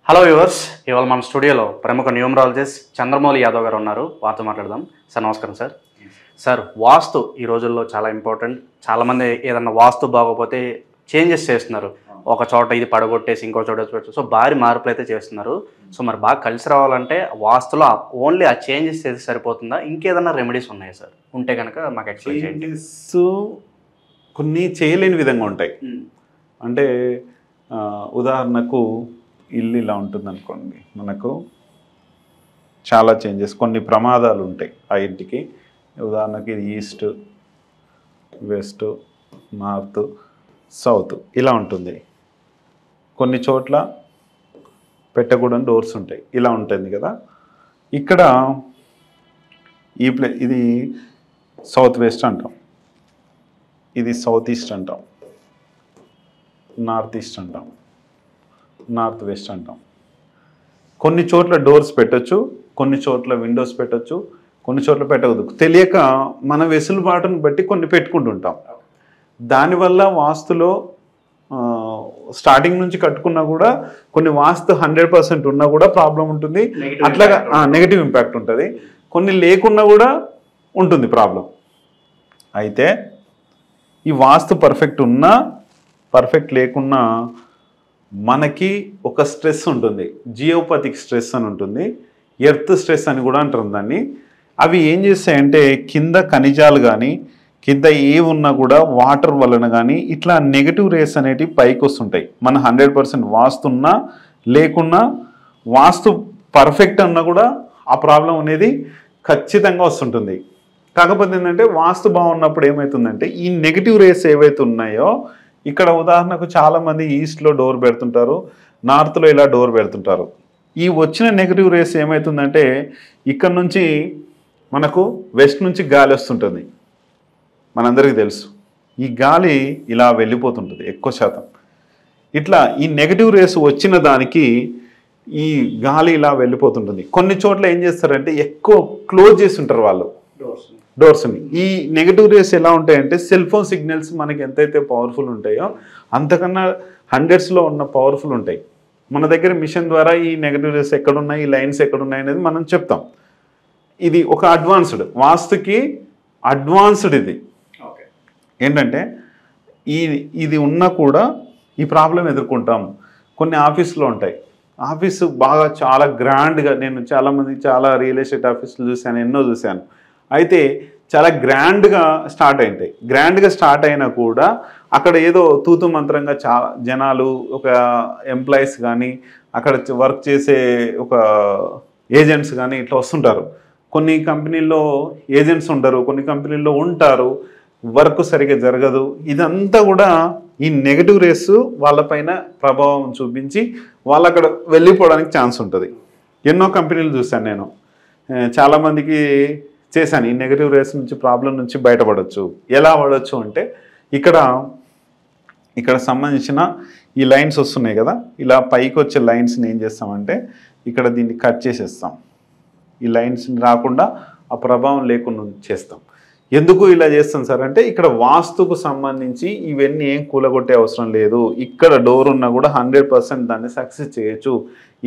Hello viewers, ఇవాళ మన స్టూడియోలో ప్రముఖ న్యూమరాలజిస్ట్ చంద్రమౌళి యాదవ్ గారు ఉన్నారు. వారితో మాట్లాడదాం. సార్ నమస్కారం సార్. సార్, వాస్తు ఈ రోజుల్లో చాలా ఇంపార్టెంట్. చాలామంది ఏదన్నా వాస్తు బాగోపోతే చేంజెస్ చేస్తున్నారు. ఒక చోట ఇది పడగొట్టేసి ఇంకో చోట పెట్టు, సో భారీ మార్పులు అయితే చేస్తున్నారు. సో మరి బాగా కలిసి రావాలంటే వాస్తులో ఓన్లీ ఆ చేంజెస్ చేసి సరిపోతుందా, ఇంకేదన్నా రెమెడీస్ ఉన్నాయా సార్? ఉంటే కనుక మాకు ఎక్స్ప్లెయిన్ చేయండి. కొన్ని చేయలేని విధంగా ఉంటాయి. అంటే ఉదాహరణకు ఇల్లు ఇలా ఉంటుంది అనుకోండి, మనకు చాలా చేంజెస్, కొన్ని ప్రమాదాలు ఉంటాయి ఆ ఇంటికి. ఉదాహరణకి ఇది ఈస్ట్, వెస్ట్, నార్త్, సౌత్ ఇలా ఉంటుంది. కొన్ని చోట్ల పెట్టకూడని డోర్స్ ఉంటాయి, ఇలా ఉంటుంది కదా. ఇక్కడ ఇది సౌత్ వెస్ట్ అంటాం, ఇది సౌత్ ఈస్ట్ అంటాం, నార్త్ ఈస్ట్ అంటాం, నార్త్ వెస్ట్ అంటాం. కొన్ని చోట్ల డోర్స్ పెట్టచ్చు, కొన్ని చోట్ల విండోస్ పెట్టచ్చు, కొన్ని చోట్ల పెట్టకూడదు. తెలియక మన వెసులుబాటును బట్టి కొన్ని పెట్టుకుంటుంటాం. దానివల్ల వాస్తులో స్టార్టింగ్ నుంచి కట్టుకున్నా కూడా కొన్ని వాస్తు 100% ఉన్నా కూడా ప్రాబ్లం ఉంటుంది. అట్లాగా నెగిటివ్ ఇంపాక్ట్ ఉంటుంది. కొన్ని లేకున్నా కూడా ఉంటుంది ప్రాబ్లం. అయితే ఈ వాస్తు పర్ఫెక్ట్ ఉన్నా పర్ఫెక్ట్ లేకున్నా మనకి ఒక స్ట్రెస్ ఉంటుంది, జియోపతిక్ స్ట్రెస్ అని ఉంటుంది, ఎర్త్ స్ట్రెస్ అని కూడా అంటారు దాన్ని. అవి ఏం చేస్తాయంటే కింద ఖనిజాలు కానీ కింద ఏ ఉన్నా కూడా వాటర్ వలన కానీ ఇట్లా నెగటివ్ రేస్ అనేటివి పైకి వస్తుంటాయి. మన 100% వాస్తు ఉన్నా లేకున్నా, వాస్తు పర్ఫెక్ట్ అన్నా కూడా ఆ ప్రాబ్లం అనేది ఖచ్చితంగా వస్తుంటుంది. కాకపోతే ఏంటంటే వాస్తు బాగున్నప్పుడు ఏమవుతుందంటే ఈ నెగిటివ్ రేస్ ఏవైతే ఉన్నాయో, ఇక్కడ ఉదాహరణకు చాలామంది ఈస్ట్లో డోర్ పెడుతుంటారు, నార్త్లో ఇలా డోర్ పెడుతుంటారు. ఈ వచ్చిన నెగిటివ్ రేస్ ఏమవుతుందంటే ఇక్కడ నుంచి మనకు వెస్ట్ నుంచి గాలి వస్తుంటుంది, మనందరికీ తెలుసు. ఈ గాలి ఇలా వెళ్ళిపోతుంటుంది ఎక్కువ శాతం. ఇట్లా ఈ నెగిటివ్ రేస్ వచ్చిన దానికి ఈ గాలి ఇలా వెళ్ళిపోతుంటుంది. కొన్ని చోట్ల ఏం చేస్తారంటే ఎక్కువ క్లోజ్ చేసి ఉంటారు వాళ్ళు డోర్స్ని. ఈ నెగిటివ్ రేస్ ఎలా ఉంటాయంటే సెల్ ఫోన్ సిగ్నల్స్ మనకి ఎంతైతే పవర్ఫుల్ ఉంటాయో అంతకన్నా 100sలో ఉన్న పవర్ఫుల్ ఉంటాయి. మన దగ్గర మిషన్ ద్వారా ఈ నెగిటివ్ రేస్ ఎక్కడున్నాయి, ఈ లైన్స్ ఎక్కడున్నాయి అనేది మనం చెప్తాం. ఇది ఒక అడ్వాన్స్డ్ వాస్తుకి అడ్వాన్స్డ్. ఇది ఏంటంటే ఇది ఉన్నా కూడా ఈ ప్రాబ్లం ఎదుర్కొంటాం. కొన్ని ఆఫీసులో ఉంటాయి, ఆఫీసు బాగా చాలా గ్రాండ్గా, నేను చాలా రియల్ ఎస్టేట్ ఆఫీసులు చూశాను, ఎన్నో చూశాను. అయితే చాలా గ్రాండ్గా స్టార్ట్ అయింటాయి. గ్రాండ్గా స్టార్ట్ అయినా కూడా అక్కడ ఏదో తూతు మంత్రంగా చాలా జనాలు, ఒక ఎంప్లాయీస్ కానీ అక్కడ వర్క్ చేసే ఒక ఏజెంట్స్ కానీ ఇట్లా వస్తుంటారు. కొన్ని కంపెనీల్లో ఏజెంట్స్ ఉండరు, కొన్ని కంపెనీల్లో ఉంటారు, వర్క్ సరిగ్గా జరగదు. ఇదంతా కూడా ఈ నెగటివ్ రేస్ వాళ్ళపైన ప్రభావం చూపించి వాళ్ళు అక్కడ వెళ్ళిపోవడానికి ఛాన్స్ ఉంటుంది. ఎన్నో కంపెనీలు చూశాను నేను, చాలామందికి చేశాను. ఈ నెగటివ్ రేస్ నుంచి ప్రాబ్లం నుంచి బయటపడవచ్చు. ఎలా పడవచ్చు అంటే ఇక్కడ సంబంధించిన ఈ లైన్స్ వస్తున్నాయి కదా, ఇలా పైకి వచ్చే లైన్స్ని ఏం చేస్తామంటే ఇక్కడ దీన్ని కట్ చేసేస్తాం. ఈ లైన్స్ని రాకుండా ఆ ప్రభావం లేకుండా చేస్తాం. ఎందుకు ఇలా చేస్తాం సార్ అంటే ఇక్కడ వాస్తుకు సంబంధించి ఇవన్నీ ఏం కూలగొట్టే అవసరం లేదు. ఇక్కడ డోర్ ఉన్నా కూడా 100% దాన్ని సక్సెస్ చేయొచ్చు.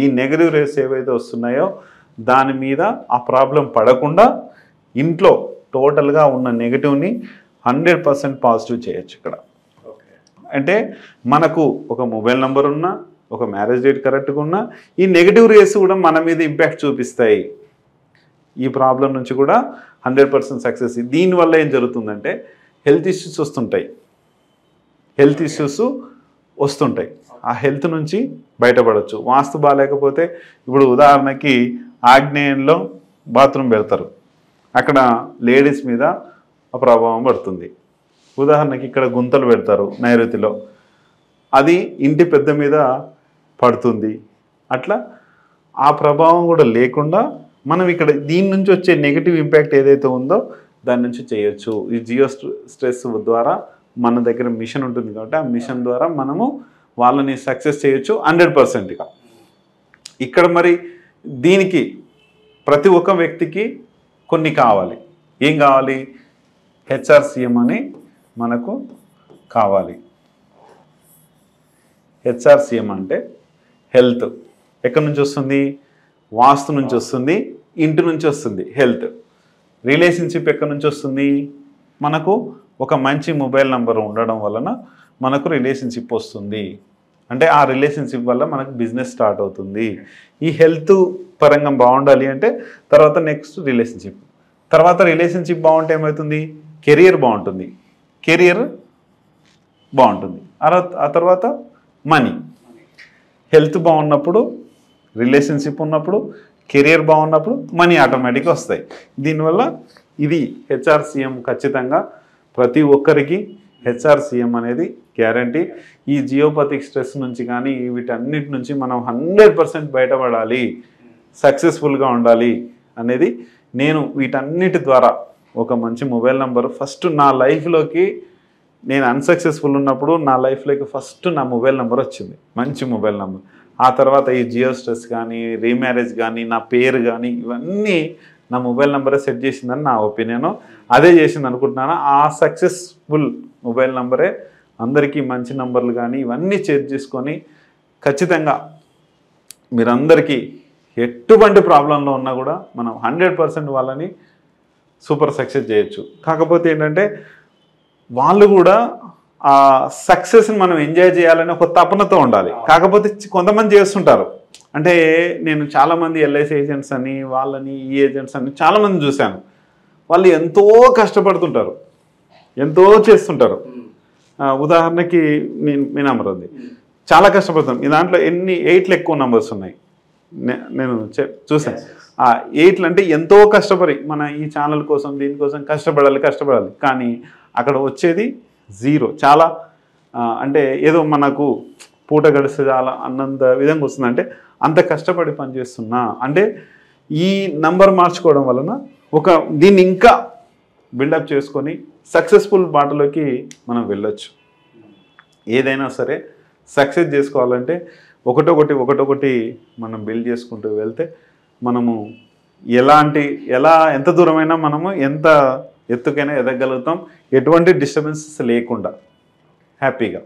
ఈ నెగటివ్ రేస్ ఏవైతే వస్తున్నాయో దాని మీద ఆ ప్రాబ్లం పడకుండా ఇంట్లో టోటల్గా ఉన్న నెగిటివ్ని 100% పాజిటివ్ చేయొచ్చు. ఇక్కడ అంటే మనకు ఒక మొబైల్ నెంబర్ ఉన్నా, ఒక మ్యారేజ్ డేట్ కరెక్ట్గా ఉన్నా, ఈ నెగిటివ్ రేస్ కూడా మన మీద ఇంపాక్ట్ చూపిస్తాయి. ఈ ప్రాబ్లం నుంచి కూడా 100% సక్సెస్. దీనివల్ల ఏం జరుగుతుందంటే హెల్త్ ఇష్యూస్ వస్తుంటాయి. ఆ హెల్త్ నుంచి బయటపడవచ్చు. వాస్తు బాగాలేకపోతే ఇప్పుడు ఉదాహరణకి ఆగ్నేయంలో బాత్రూమ్ పెడతారు, అక్కడ లేడీస్ మీద ఆ ప్రభావం పడుతుంది. ఉదాహరణకి ఇక్కడ గుంతలు పెడతారు నైరుతిలో, అది ఇంటి పెద్ద మీద పడుతుంది. అట్లా ఆ ప్రభావం కూడా లేకుండా మనం ఇక్కడ దీని నుంచి వచ్చే నెగిటివ్ ఇంపాక్ట్ ఏదైతే ఉందో దాని నుంచి చేయొచ్చు. ఈ జియో స్ట్రెస్ ద్వారా మన దగ్గర మిషన్ ఉంటుంది కాబట్టి ఆ మిషన్ ద్వారా మనము వాళ్ళని సక్సెస్ చేయొచ్చు 100%గా. ఇక్కడ మరి దీనికి ప్రతి ఒక్క వ్యక్తికి కొన్ని కావాలి. ఏం కావాలి? HRCM అని మనకు కావాలి. HRCM అంటే హెల్త్ ఎక్కడి నుంచి వస్తుంది? వాస్తు నుంచి వస్తుంది, ఇంటి నుంచి వస్తుంది హెల్త్. రిలేషన్షిప్ ఎక్కడి నుంచి వస్తుంది? మనకు ఒక మంచి మొబైల్ నెంబర్ ఉండడం వలన మనకు రిలేషన్షిప్ వస్తుంది. అంటే ఆ రిలేషన్షిప్ వల్ల మనకు బిజినెస్ స్టార్ట్ అవుతుంది. ఈ హెల్త్ పరంగా బాగుండాలి అంటే తర్వాత నెక్స్ట్ రిలేషన్షిప్, తర్వాత రిలేషన్షిప్ బాగుంటే ఏమవుతుంది? కెరియర్ బాగుంటుంది, కెరియర్ బాగుంటుంది. ఆ తర్వాత మనీ. హెల్త్ బాగున్నప్పుడు, రిలేషన్షిప్ ఉన్నప్పుడు, కెరియర్ బాగున్నప్పుడు మనీ ఆటోమేటిక్గా వస్తాయి. దీనివల్ల ఇది హెచ్ఆర్సిఎం ఖచ్చితంగా ప్రతి ఒక్కరికి హెచ్ఆర్సిఎం అనేది గ్యారంటీ. ఈ జియోపతిక్ స్ట్రెస్ నుంచి కానీ వీటన్నిటి నుంచి మనం 100% బయటపడాలి, సక్సెస్ఫుల్గా ఉండాలి అనేది నేను వీటన్నిటి ద్వారా ఒక మంచి మొబైల్ నెంబర్ ఫస్ట్ నా లైఫ్లోకి, నేను అన్సక్సెస్ఫుల్ ఉన్నప్పుడు నా లైఫ్లోకి ఫస్ట్ నా మొబైల్ నెంబర్ వచ్చింది, మంచి మొబైల్ నెంబర్. ఆ తర్వాత ఈ జియో స్ట్రెస్ కానీ, రీమ్యారేజ్ కానీ, నా పేరు కానీ, ఇవన్నీ నా మొబైల్ నెంబరే సెట్ చేసిందని నా ఒపీనియన్. అదే చేసింది అనుకుంటున్నాను. ఆ సక్సెస్ఫుల్ మొబైల్ నెంబరే అందరికీ మంచి నంబర్లు కానీ ఇవన్నీ చేంజ్ చేసుకొని ఖచ్చితంగా మీరందరికీ ఎటువంటి ప్రాబ్లంలో ఉన్నా కూడా మనం 100% వాళ్ళని సూపర్ సక్సెస్ చేయొచ్చు. కాకపోతే ఏంటంటే వాళ్ళు కూడా ఆ సక్సెస్ని మనం ఎంజాయ్ చేయాలని ఒక తపనతో ఉండాలి. కాకపోతే కొంతమంది చేస్తుంటారు. అంటే నేను చాలామంది ఎల్ఐసి ఏజెంట్స్ అని, వాళ్ళని, ఈ ఏజెంట్స్ అని చాలామంది చూశాను. వాళ్ళు ఎంతో కష్టపడుతుంటారు, ఎంతో చేస్తుంటారు. ఉదాహరణకి మీ నెంబర్ ఉంది, చాలా కష్టపడతాం. ఈ దాంట్లో 8 ఎక్కువ నెంబర్స్ ఉన్నాయి, నేను చూసాను. 8 అంటే ఎంతో కష్టపడి మన ఈ ఛానల్ కోసం, దీనికోసం కష్టపడాలి. కానీ అక్కడ వచ్చేది 0. చాలా అంటే ఏదో మనకు పూట గడిస్తే చాలా అన్నంత విధంగా వస్తుంది. అంటే అంత కష్టపడి పనిచేస్తున్నా అంటే ఈ నంబర్ మార్చుకోవడం వలన దీన్ని ఇంకా బిల్డప్ చేసుకొని సక్సెస్ఫుల్ బాటలోకి మనం వెళ్ళొచ్చు. ఏదైనా సరే సక్సెస్ చేసుకోవాలంటే ఒకటొకటి మనం బిల్డ్ చేసుకుంటూ వెళ్తే మనము ఎంత దూరమైనా మనము ఎంత ఎత్తుకైనా ఎదగలుగుతాం, ఎటువంటి డిస్టర్బెన్సెస్ లేకుండా హ్యాపీగా.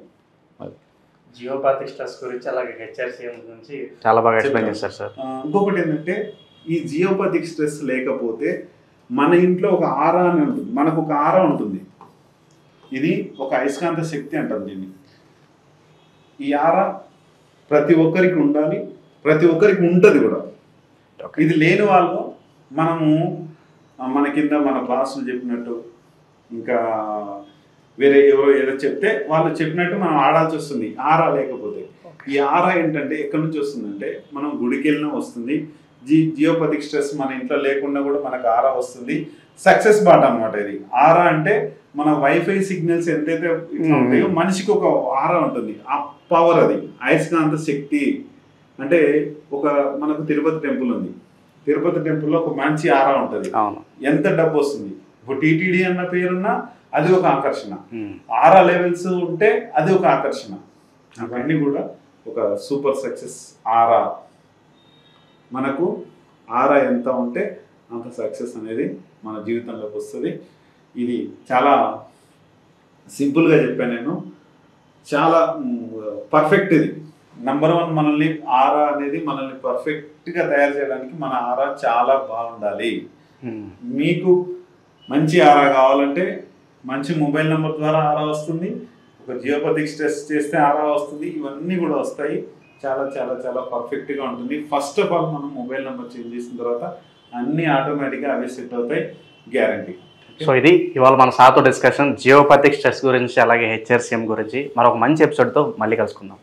జియోపతిక్ స్ట్రెస్ గురించి అలాగే హెచ్ఆర్సిఎం గురించి చాలా బాగా ఎక్స్ప్లెయిన్ చేశారు సార్. ఇంకొకటి ఏంటంటే ఈ జియోపతిక్ స్ట్రెస్ లేకపోతే మన ఇంట్లో ఒక ఆరా అని ఉంటుంది, మనకు ఒక ఆరా ఉంటుంది. ఇది ఒక అయస్కాంత శక్తి అంటారు దీన్ని. ఈ ఆరా ప్రతి ఒక్కరికి ఉండాలి, ప్రతి ఒక్కరికి ఉంటుంది కూడా. ఇది లేని వాళ్ళు మన కింద మన బాసులు చెప్పినట్టు, ఇంకా వేరే ఏదో చెప్తే వాళ్ళు చెప్పినట్టు మనం ఆడాల్సి వస్తుంది ఆరా లేకపోతే. ఈ ఆరా ఏంటంటే ఎక్కడి నుంచి వస్తుందంటే మనం గుడికి వెళ్ళినా వస్తుంది. జియోపతిక్ స్ట్రెస్ మన ఇంట్లో లేకుండా కూడా మనకు ఆరా వస్తుంది. సక్సెస్ బాట అనమాట ఇది. ఆరా అంటే మన వైఫై సిగ్నల్స్ ఎంతైతే ఉంటాయో మనిషికి ఒక ఆరా ఉంటుంది. ఆ పవర్ అది అయస్కాంత శక్తి. అంటే మనకు తిరుపతి టెంపుల్ ఉంది, తిరుపతి టెంపుల్లో ఒక మంచి ఆరా ఉంటుంది. ఎంత డబ్బు వస్తుంది. ఇప్పుడు టీటీడీ అన్న పేరున్నా అది ఒక ఆకర్షణ, ఆరా లెవెల్స్ ఉంటే అది ఒక ఆకర్షణ. అవన్నీ కూడా ఒక సూపర్ సక్సెస్ ఆరా. మనకు ఆరా ఎంత ఉంటే అంత సక్సెస్ అనేది మన జీవితంలోకి వస్తుంది. ఇది చాలా సింపుల్గా చెప్పాను నేను, చాలా పర్ఫెక్ట్. ఇది నంబర్ 1 మనల్ని ఆరా అనేది మనల్ని పర్ఫెక్ట్గా తయారు చేయడానికి మన ఆరా చాలా బాగుండాలి. మీకు మంచి ఆరా కావాలంటే మంచి మొబైల్ నెంబర్ ద్వారా ఆరా వస్తుంది, ఒక జియోపతిక్ స్ట్రెస్ చేస్తే ఆరా వస్తుంది. ఇవన్నీ కూడా వస్తాయి. చాలా చాలా చాలా పర్ఫెక్ట్గా ఉంటుంది. ఫస్ట్ ఆఫ్ ఆల్ మనం మొబైల్ నెంబర్ చేంజ్ చేసిన తర్వాత అన్నీ ఆటోమేటిక్గా అవే సెట్ అవుతాయి, గ్యారంటీ. సో ఇది ఇవాళ మన సార్తో డిస్కషన్ జియోపతిక్ స్ట్రెస్ గురించి అలాగే హెచ్ఆర్సిఎం గురించి. మరొక మంచి ఎపిసోడ్తో మళ్ళీ కలుసుకుందాం.